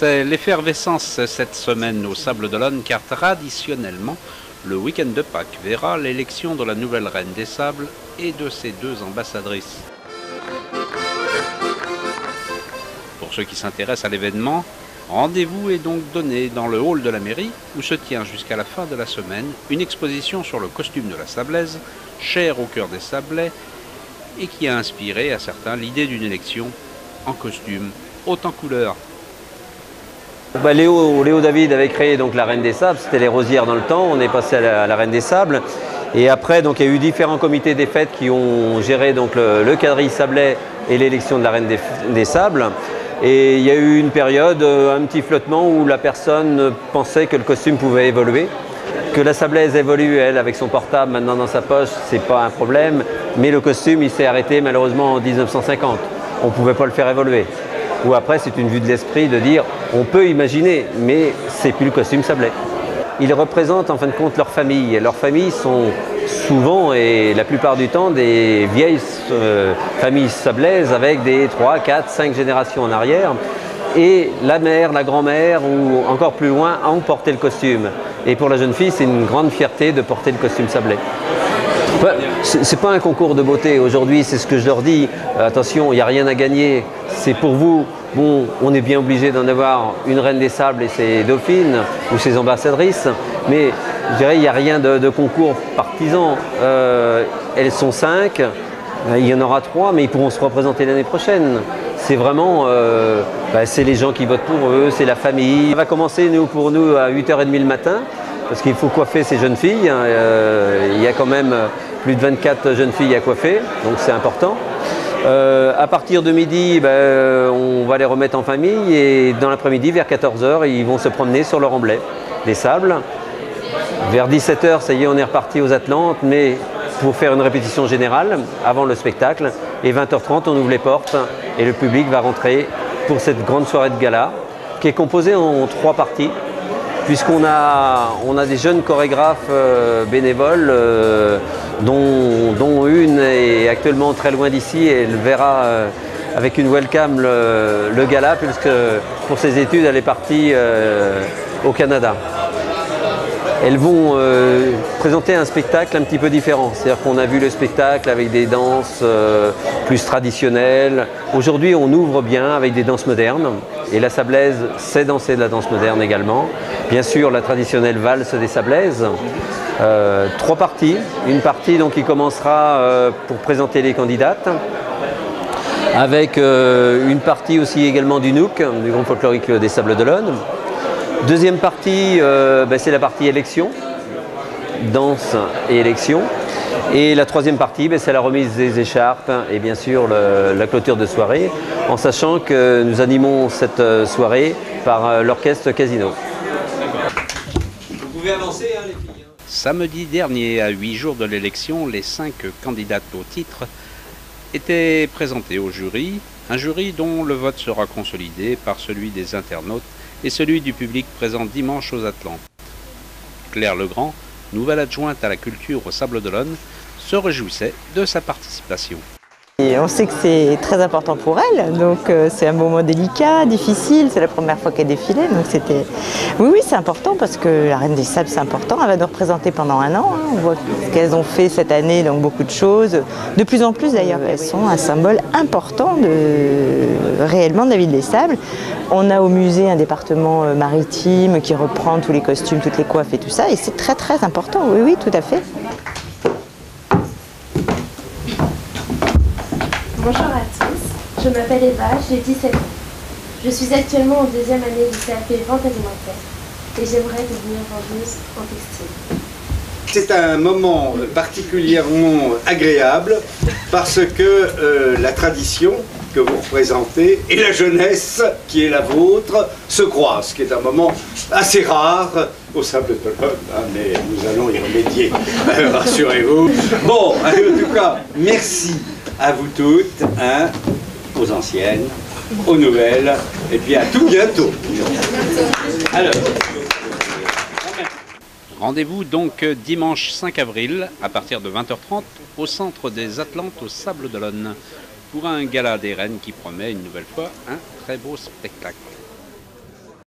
C'est l'effervescence cette semaine au Sables d'Olonne car traditionnellement, le week-end de Pâques verra l'élection de la nouvelle reine des Sables et de ses 2 ambassadrices. Pour ceux qui s'intéressent à l'événement, rendez-vous est donc donné dans le hall de la mairie où se tient jusqu'à la fin de la semaine une exposition sur le costume de la Sablaise, cher au cœur des Sablais, et qui a inspiré à certains l'idée d'une élection en costume haut en couleur. Léo David avait créé donc la Reine des Sables, c'était les Rosières dans le temps, on est passé à la Reine des Sables. Et après, donc, il y a eu différents comités des fêtes qui ont géré donc, le quadrille sablais et l'élection de la Reine des Sables. Et il y a eu une période, un petit flottement où la personne pensait que le costume pouvait évoluer. Que la Sablaise évolue, elle, avec son portable maintenant dans sa poche, c'est pas un problème. Mais le costume, il s'est arrêté malheureusement en 1950. On ne pouvait pas le faire évoluer. Ou après, c'est une vue de l'esprit de dire, on peut imaginer, mais c'est plus le costume sablais. Ils représentent en fin de compte leur famille. Et leurs familles sont souvent et la plupart du temps des vieilles familles sablaises avec des 3, 4, 5 générations en arrière. Et la mère, la grand-mère ou encore plus loin ont porté le costume. Et pour la jeune fille, c'est une grande fierté de porter le costume sablais. C'est pas un concours de beauté. Aujourd'hui, c'est ce que je leur dis. Attention, il n'y a rien à gagner. C'est pour vous. Bon, on est bien obligé d'en avoir une reine des sables et ses dauphines ou ses ambassadrices. Mais je dirais, il n'y a rien de concours partisan. Elles sont 5. Il y en aura 3, mais ils pourront se représenter l'année prochaine. C'est vraiment, c'est les gens qui votent pour eux, c'est la famille. Ça va commencer pour nous à 8h30 le matin, parce qu'il faut coiffer ces jeunes filles. Il y a quand même plus de 24 jeunes filles à coiffer, donc c'est important. À partir de midi, on va les remettre en famille et dans l'après-midi, vers 14h, ils vont se promener sur leur emblai des Sables. Vers 17h, ça y est, on est reparti aux Atlantes, mais pour faire une répétition générale avant le spectacle. Et 20h30, on ouvre les portes et le public va rentrer pour cette grande soirée de gala qui est composée en 3 parties. Puisqu'on a des jeunes chorégraphes bénévoles, dont une est actuellement très loin d'ici et elle verra avec une webcam le gala, puisque pour ses études, elle est partie au Canada. Elles vont présenter un spectacle un petit peu différent. C'est-à-dire qu'on a vu le spectacle avec des danses plus traditionnelles. Aujourd'hui, on ouvre bien avec des danses modernes. Et la Sablaise sait danser de la danse moderne également. Bien sûr, la traditionnelle valse des Sablaises. 3 parties. Une partie donc, qui commencera pour présenter les candidates. Avec une partie aussi également du Nouk, du groupe folklorique des Sables d'Olonne. Deuxième partie, c'est la partie élection, danse et élection. Et la troisième partie, c'est la remise des écharpes et bien sûr la clôture de soirée, en sachant que nous animons cette soirée par l'orchestre Casino. Vous pouvez avancer, hein, les filles. Samedi dernier, à 8 jours de l'élection, les 5 candidates au titre étaient présentées au jury, un jury dont le vote sera consolidé par celui des internautes et celui du public présent dimanche aux Atlantes. Claire Legrand, nouvelle adjointe à la culture au Sables d'Olonne, se réjouissait de sa participation. Et on sait que c'est très important pour elle, donc c'est un moment délicat, difficile, c'est la première fois qu'elle défilait, donc c'était... Oui, c'est important parce que la Reine des Sables, c'est important, elle va nous représenter pendant un an, hein. On voit ce qu'elles ont fait cette année, donc beaucoup de choses, de plus en plus d'ailleurs, elles sont un symbole important réellement de la ville des Sables. On a au musée un département maritime qui reprend tous les costumes, toutes les coiffes et tout ça, et c'est très très important, oui, tout à fait. Bonjour à tous, je m'appelle Eva, j'ai 17 ans. Je suis actuellement en 2e année du CAP Vente alimentaire et j'aimerais devenir vendeuse en textile. C'est un moment particulièrement agréable parce que la tradition que vous représentez et la jeunesse qui est la vôtre se croisent, ce qui est un moment assez rare au Sables d'Olonne, hein, mais nous allons y remédier, rassurez-vous. Bon, en tout cas, merci à vous toutes, hein, aux anciennes, aux nouvelles, et puis à tout bientôt. Alors. Rendez-vous donc dimanche 5 avril à partir de 20h30 au centre des Atlantes au Sables d'Olonne pour un gala des reines qui promet une nouvelle fois un très beau spectacle.